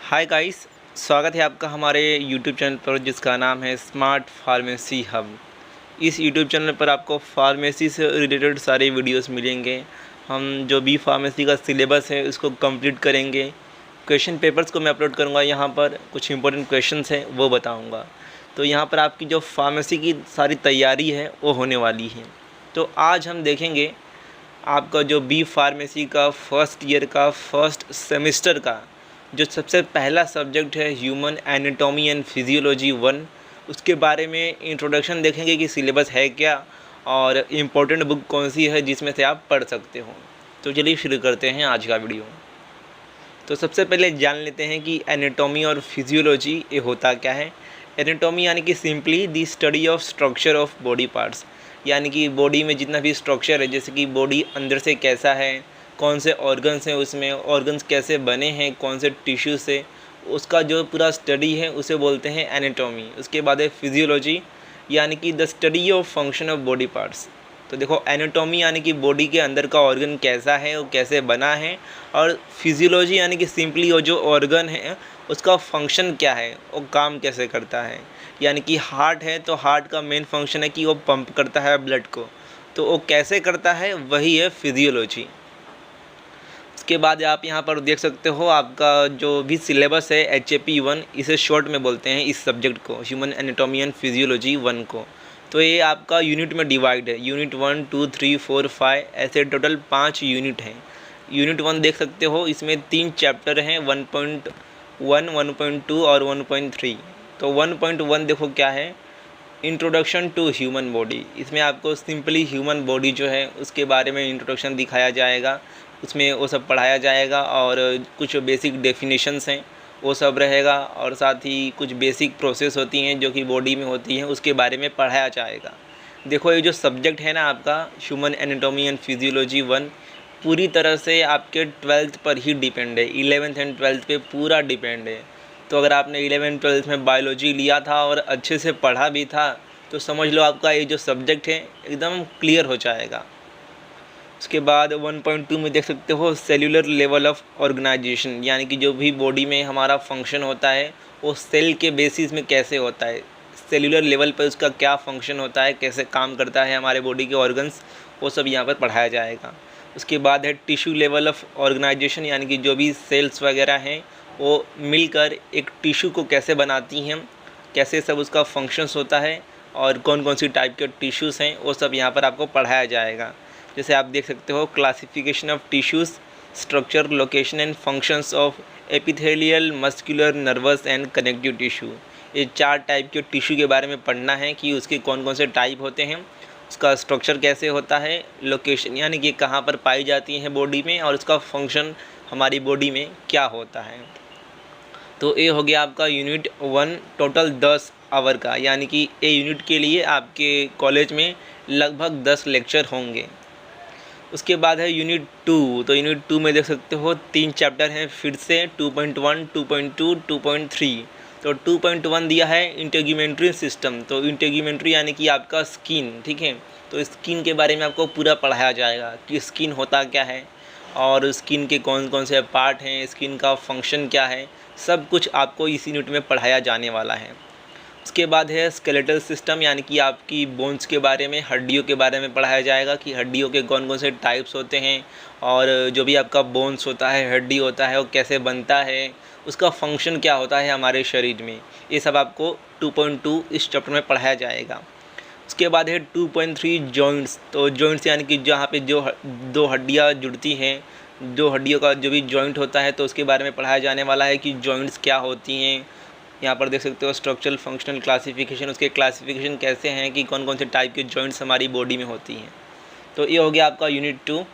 Hi guys, स्वागत है आपका हमारे यूट्यूब चैनल पर जिसका नाम है स्मार्ट फार्मेसी हब। इस यूट्यूब चैनल पर आपको फार्मेसी से रिलेटेड सारे वीडियोस मिलेंगे। हम जो बी फार्मेसी का सिलेबस है उसको कंप्लीट करेंगे। क्वेश्चन पेपर्स को मैं अपलोड करूँगा, यहाँ पर कुछ इंपॉर्टेंट क्वेश्चंस हैं वो बताऊँगा। तो यहाँ पर आपकी जो फार्मेसी की सारी तैयारी है वो होने वाली है। तो आज हम देखेंगे आपका जो बी फार्मेसी का फर्स्ट ईयर का फर्स्ट सेमेस्टर का जो सबसे पहला सब्जेक्ट है ह्यूमन एनाटॉमी एंड फिजियोलॉजी 1, उसके बारे में इंट्रोडक्शन देखेंगे कि सिलेबस है क्या और इम्पोर्टेंट बुक कौन सी है जिसमें से आप पढ़ सकते हो। तो चलिए शुरू करते हैं आज का वीडियो। तो सबसे पहले जान लेते हैं कि एनाटॉमी और फिजियोलॉजी ये होता क्या है। एनाटॉमी यानी कि simply the study of structure of body parts, यानी कि बॉडी में जितना भी स्ट्रक्चर है, जैसे कि बॉडी अंदर से कैसा है, कौन से ऑर्गन्स हैं, उसमें ऑर्गन्स कैसे बने हैं, कौन से टिश्यू से, उसका जो पूरा स्टडी है उसे बोलते हैं एनाटॉमी। उसके बाद है फिजियोलॉजी, यानी कि the study of function of body parts. तो देखो, एनाटॉमी यानी कि बॉडी के अंदर का ऑर्गन कैसा है, वो कैसे बना है, और फिजियोलॉजी यानी कि सिंपली वो जो ऑर्गन है उसका फंक्शन क्या है, वो काम कैसे करता है। यानी कि हार्ट है तो हार्ट का मेन फंक्शन है कि वो पंप करता है ब्लड को, तो वो कैसे करता है वही है फिजियोलॉजी। उसके बाद आप यहाँ पर देख सकते हो आपका जो भी सिलेबस है HAP1, इसे शॉर्ट में बोलते हैं इस सब्जेक्ट को, ह्यूमन एनाटॉमी एंड फिजियोलॉजी 1 को। तो ये आपका यूनिट में डिवाइड है, यूनिट 1, 2, 3, 4, 5 ऐसे टोटल 5 यूनिट हैं। यूनिट 1 देख सकते हो, इसमें 3 चैप्टर हैं, 1.1, 1.2 और 1.3। तो 1.1 देखो क्या है, इंट्रोडक्शन टू ह्यूमन बॉडी। इसमें आपको सिंपली ह्यूमन बॉडी जो है उसके बारे में इंट्रोडक्शन दिखाया जाएगा, उसमें वो सब पढ़ाया जाएगा और कुछ बेसिक डेफिनेशंस हैं वो सब रहेगा, और साथ ही कुछ बेसिक प्रोसेस होती हैं जो कि बॉडी में होती हैं उसके बारे में पढ़ाया जाएगा। देखो, ये जो सब्जेक्ट है ना आपका ह्यूमन एनाटॉमी एंड फिजियोलॉजी 1, पूरी तरह से आपके 12th पर ही डिपेंड है, 11th एंड 12th पे पूरा डिपेंड है। तो अगर आपने 11th 12th में बायोलॉजी लिया था और अच्छे से पढ़ा भी था तो समझ लो आपका ये जो सब्जेक्ट है एकदम क्लियर हो जाएगा। उसके बाद 1.2 में देख सकते हो सेल्यूलर लेवल ऑफ ऑर्गेनाइजेशन, यानी कि जो भी बॉडी में हमारा फंक्शन होता है वो सेल के बेसिस में कैसे होता है, सेल्यूलर लेवल पर उसका क्या फंक्शन होता है, कैसे काम करता है हमारे बॉडी के ऑर्गन्स, वो सब यहाँ पर पढ़ाया जाएगा। उसके बाद है टिश्यू लेवल ऑफ ऑर्गेनाइजेशन, यानी कि जो भी सेल्स वगैरह हैं वो मिलकर एक टिश्यू को कैसे बनाती हैं, कैसे सब उसका फंक्शंस होता है और कौन कौन सी टाइप के टिश्यूज़ हैं वो सब यहाँ पर आपको पढ़ाया जाएगा। जैसे आप देख सकते हो classification of tissues, structure, location and functions of epithelial, muscular, nervous and connective tissue. ये 4 टाइप के टिश्यू के बारे में पढ़ना है कि उसके कौन कौन से टाइप होते हैं, उसका स्ट्रक्चर कैसे होता है, लोकेशन यानी कि कहाँ पर पाई जाती हैं बॉडी में, और उसका फंक्शन हमारी बॉडी में क्या होता है। तो ये हो गया आपका यूनिट 1, टोटल 10 आवर का, यानी कि ए यूनिट के लिए आपके कॉलेज में लगभग 10 लेक्चर होंगे। उसके बाद है यूनिट 2। तो यूनिट 2 में देख सकते हो 3 चैप्टर हैं फिर से, 2.1, 2.2, 2.3। तो 2.1 दिया है इंटेग्यूमेंट्री सिस्टम। तो इंटेग्यूमेंट्री यानी कि आपका स्किन, ठीक है। तो स्किन के बारे में आपको पूरा पढ़ाया जाएगा कि स्किन होता क्या है और स्किन के कौन कौन से पार्ट हैं, स्किन का फंक्शन क्या है, सब कुछ आपको इस यूनिट में पढ़ाया जाने वाला है। उसके बाद है स्केलेटल सिस्टम, यानी कि आपकी बोन्स के बारे में, हड्डियों के बारे में पढ़ाया जाएगा कि हड्डियों के कौन कौन से टाइप्स होते हैं और जो भी आपका बोन्स होता है, हड्डी होता है, वो कैसे बनता है, उसका फंक्शन क्या होता है हमारे शरीर में, ये सब आपको 2.2 इस चैप्टर में पढ़ाया जाएगा। उसके बाद है 2.3 जॉइंट्स। तो जॉइंट्स यानी कि जहाँ पे जो 2 हड्डियाँ जुड़ती हैं, 2 हड्डियों का जो भी जॉइंट होता है तो उसके बारे में पढ़ाया जाने वाला है कि जॉइंट्स क्या होती हैं। यहाँ पर देख सकते हो स्ट्रक्चरल फंक्शनल क्लासिफिकेशन, उसके क्लासिफिकेशन कैसे हैं कि कौन कौन से टाइप के जॉइंट्स हमारी बॉडी में होती हैं। तो ये हो गया आपका यूनिट 2।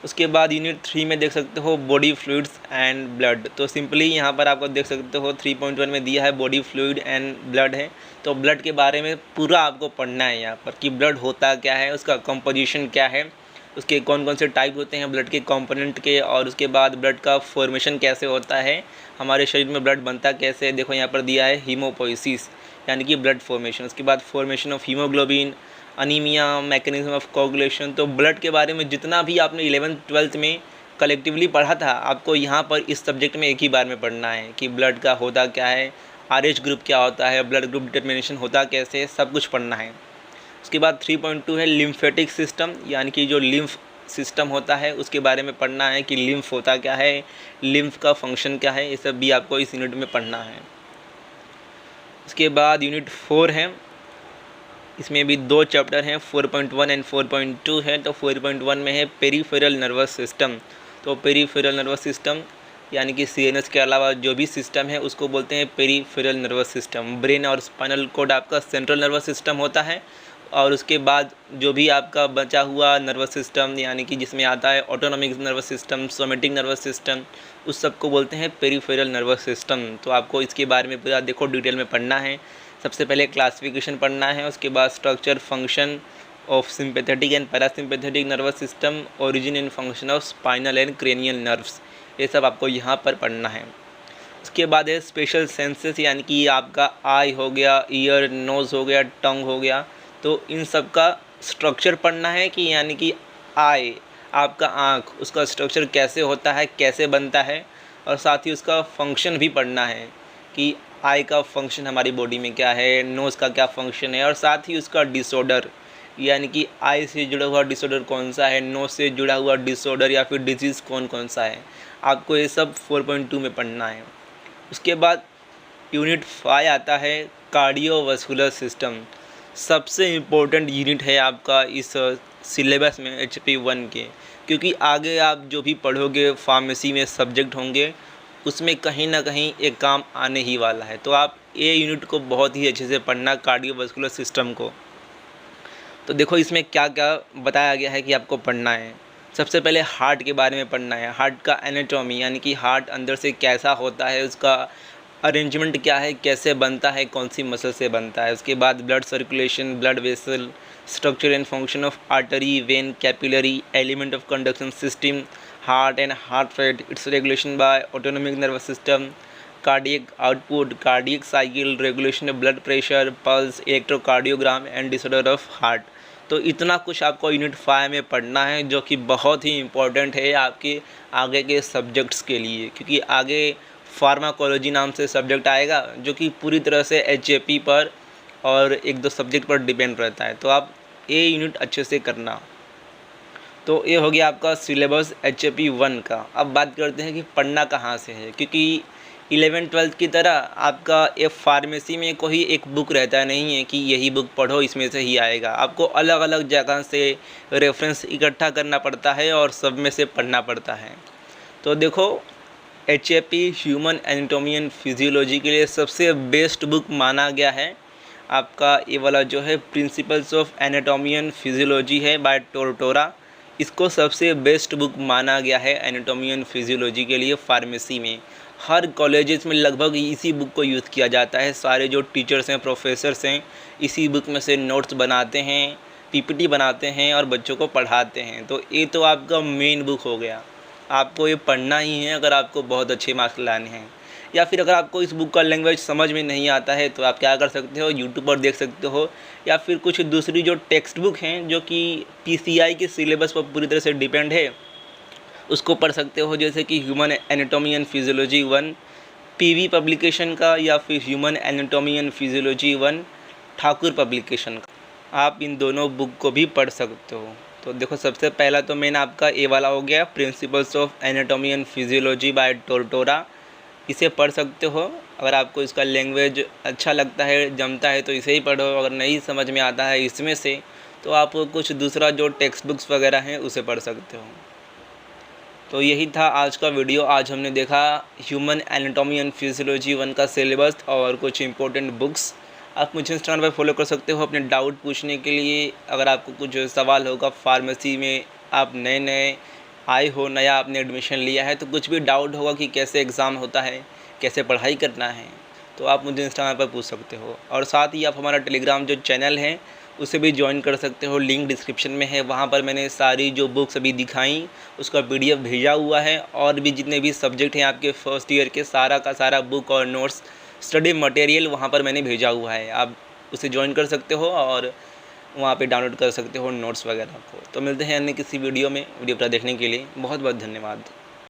उसके बाद यूनिट 3 में देख सकते हो बॉडी फ्लूइड्स एंड ब्लड। तो सिंपली यहाँ पर आपको देख सकते हो 3.1 में दिया है बॉडी फ्लूइड एंड ब्लड है। तो ब्लड के बारे में पूरा आपको पढ़ना है यहाँ पर कि ब्लड होता क्या है, उसका कंपोजिशन क्या है, उसके कौन कौन से टाइप होते हैं ब्लड के कंपोनेंट के, और उसके बाद ब्लड का फॉर्मेशन कैसे होता है, हमारे शरीर में ब्लड बनता कैसे है। देखो यहाँ पर दिया है हीमोपोइसिस यानी कि ब्लड फॉर्मेशन। उसके बाद formation of haemoglobin, anaemia, mechanism of coagulation. तो ब्लड के बारे में जितना भी आपने 11th 12th में कलेक्टिवली पढ़ा था, आपको यहाँ पर इस सब्जेक्ट में एक ही बार में पढ़ना है कि ब्लड का होता क्या है, RH ग्रुप क्या होता है, ब्लड ग्रुप डिटर्मिनेशन होता कैसे है, सब कुछ पढ़ना है। उसके बाद 3.2 है लिम्फेटिक सिस्टम, यानी कि जो लिम्फ सिस्टम होता है उसके बारे में पढ़ना है कि लिम्फ होता क्या है, लिम्फ का फंक्शन क्या है, ये सब भी आपको इस यूनिट में पढ़ना है। उसके बाद यूनिट 4 है, इसमें भी 2 चैप्टर हैं, 4.1 एंड 4.2 है। तो 4.1 में है पेरीफेरल नर्वस सिस्टम। तो पेरीफेरल नर्वस सिस्टम यानी कि CNS के अलावा जो भी सिस्टम है उसको बोलते हैं पेरीफेरल नर्वस सिस्टम। ब्रेन और स्पाइनल कोड आपका सेंट्रल नर्वस सिस्टम होता है, और उसके बाद जो भी आपका बचा हुआ नर्वस सिस्टम यानी कि जिसमें आता है autonomic nervous system, somatic nervous system, उस सब को बोलते हैं पेरीफेरल नर्वस सिस्टम। तो आपको इसके बारे में पूरा देखो डिटेल में पढ़ना है। सबसे पहले क्लासिफिकेशन पढ़ना है, उसके बाद structure, function of sympathetic and parasympathetic nervous system, origin and function of spinal and cranial nerves, ये सब आपको यहाँ पर पढ़ना है। उसके बाद है स्पेशल सेंसेस, यानी कि आपका आई हो गया, ईयर, नोज़ हो गया, टंग हो गया। तो इन सब का स्ट्रक्चर पढ़ना है कि यानी कि आई, आपका आँख, उसका स्ट्रक्चर कैसे होता है, कैसे बनता है, और साथ ही उसका फंक्शन भी पढ़ना है कि आई का फंक्शन हमारी बॉडी में क्या है, नोज़ का क्या फंक्शन है, और साथ ही उसका डिसऑर्डर यानी कि आई से जुड़ा हुआ डिसऑर्डर कौन सा है, नोज़ से जुड़ा हुआ डिसऑर्डर या फिर डिजीज़ कौन कौन सा है। आपको ये सब 4.2 में पढ़ना है। उसके बाद यूनिट 5 आता है कार्डियोवास्कुलर सिस्टम। सबसे इम्पोर्टेंट यूनिट है आपका इस सिलेबस में HP 1 के, क्योंकि आगे आप जो भी पढ़ोगे फार्मेसी में सब्जेक्ट होंगे उसमें कहीं ना कहीं एक काम आने ही वाला है। तो आप ये यूनिट को बहुत ही अच्छे से पढ़ना, कार्डियोवास्कुलर सिस्टम को। तो देखो इसमें क्या क्या बताया गया है कि आपको पढ़ना है। सबसे पहले हार्ट के बारे में पढ़ना है, हार्ट का एनाटॉमी यानी कि हार्ट अंदर से कैसा होता है, उसका अरेंजमेंट क्या है, कैसे बनता है, कौन सी मसल से बनता है। उसके बाद blood circulation, blood vessel, structure and function of artery, when, capillary, element of conduction system, heart and heart rate, it's regulation bye autonomic nervous system, cardiac output, cardiac cycle, regulation of blood pressure, pulse, electrocardiogram and disorder of heart. तो इतना कुछ आपको unit 5 में पढ़ना है, जो कि बहुत ही इम्पोर्टेंट है आपके आगे के सब्जेक्ट्स के लिए, क्योंकि आगे फार्माकोलॉजी नाम से सब्जेक्ट आएगा जो कि पूरी तरह से HAP पर और 1-2 सब्जेक्ट पर डिपेंड रहता है। तो आप ये यूनिट अच्छे से करना। तो ये हो गया आपका सिलेबस HAP 1 का। अब बात करते हैं कि पढ़ना कहाँ से है, क्योंकि 11th-12th की तरह आपका ये फार्मेसी में कोई एक बुक रहता नहीं है कि यही बुक पढ़ो इसमें से ही आएगा। आपको अलग अलग जगह से रेफरेंस इकट्ठा करना पड़ता है और सब में से पढ़ना पड़ता है। तो देखो HAP human anatomy and physiology के लिए सबसे बेस्ट बुक माना गया है आपका ये वाला जो है principles of anatomy and physiology है बाय टोरटोरा। इसको सबसे बेस्ट बुक माना गया है एनाटॉमी एंड फिजियोलॉजी के लिए फार्मेसी में। हर कॉलेजेस में लगभग इसी बुक को यूज़ किया जाता है। सारे जो टीचर्स हैं, प्रोफेसर्स हैं, इसी बुक में से नोट्स बनाते हैं, PPT बनाते हैं और बच्चों को पढ़ाते हैं। तो ये तो आपका मेन बुक हो गया, आपको ये पढ़ना ही है अगर आपको बहुत अच्छे मार्क्स लाने हैं। या फिर अगर आपको इस बुक का लैंग्वेज समझ में नहीं आता है तो आप क्या कर सकते हो, यूट्यूब पर देख सकते हो, या फिर कुछ दूसरी जो टेक्स्ट बुक हैं जो कि PCI के सिलेबस पर पूरी तरह से डिपेंड है उसको पढ़ सकते हो, जैसे कि human anatomy and physiology 1 PV publication का, या फिर human anatomy and physiology 1 Thakur publication का। आप इन दोनों बुक को भी पढ़ सकते हो। तो देखो सबसे पहला तो मेन आपका ये वाला हो गया principles of anatomy and physiology by Tortora, इसे पढ़ सकते हो। अगर आपको इसका लैंग्वेज अच्छा लगता है, जमता है तो इसे ही पढ़ो। अगर नहीं समझ में आता है इसमें से तो आप कुछ दूसरा जो टेक्स्ट बुक्स वगैरह हैं उसे पढ़ सकते हो। तो यही था आज का वीडियो। आज हमने देखा ह्यूमन एनाटॉमी एंड फिजियोलॉजी 1 का सिलेबस और कुछ इंपॉर्टेंट बुक्स। आप मुझे इंस्टाग्राम पर फॉलो कर सकते हो अपने डाउट पूछने के लिए। अगर आपको कुछ सवाल होगा, फार्मेसी में आप नए आए हो, नया आपने एडमिशन लिया है, तो कुछ भी डाउट होगा कि कैसे एग्ज़ाम होता है, कैसे पढ़ाई करना है, तो आप मुझे इंस्टाग्राम पर पूछ सकते हो। और साथ ही आप हमारा टेलीग्राम जो चैनल है उसे भी ज्वाइन कर सकते हो, लिंक डिस्क्रिप्शन में है। वहाँ पर मैंने सारी जो बुक्स अभी दिखाई उसका PDF भेजा हुआ है, और भी जितने भी सब्जेक्ट हैं आपके फर्स्ट ईयर के सारा का सारा बुक और नोट्स, स्टडी मटेरियल वहाँ पर मैंने भेजा हुआ है। आप उसे ज्वाइन कर सकते हो और वहाँ पे डाउनलोड कर सकते हो नोट्स वगैरह को। तो मिलते हैं अन्य किसी वीडियो में। वीडियो पूरा देखने के लिए बहुत बहुत धन्यवाद।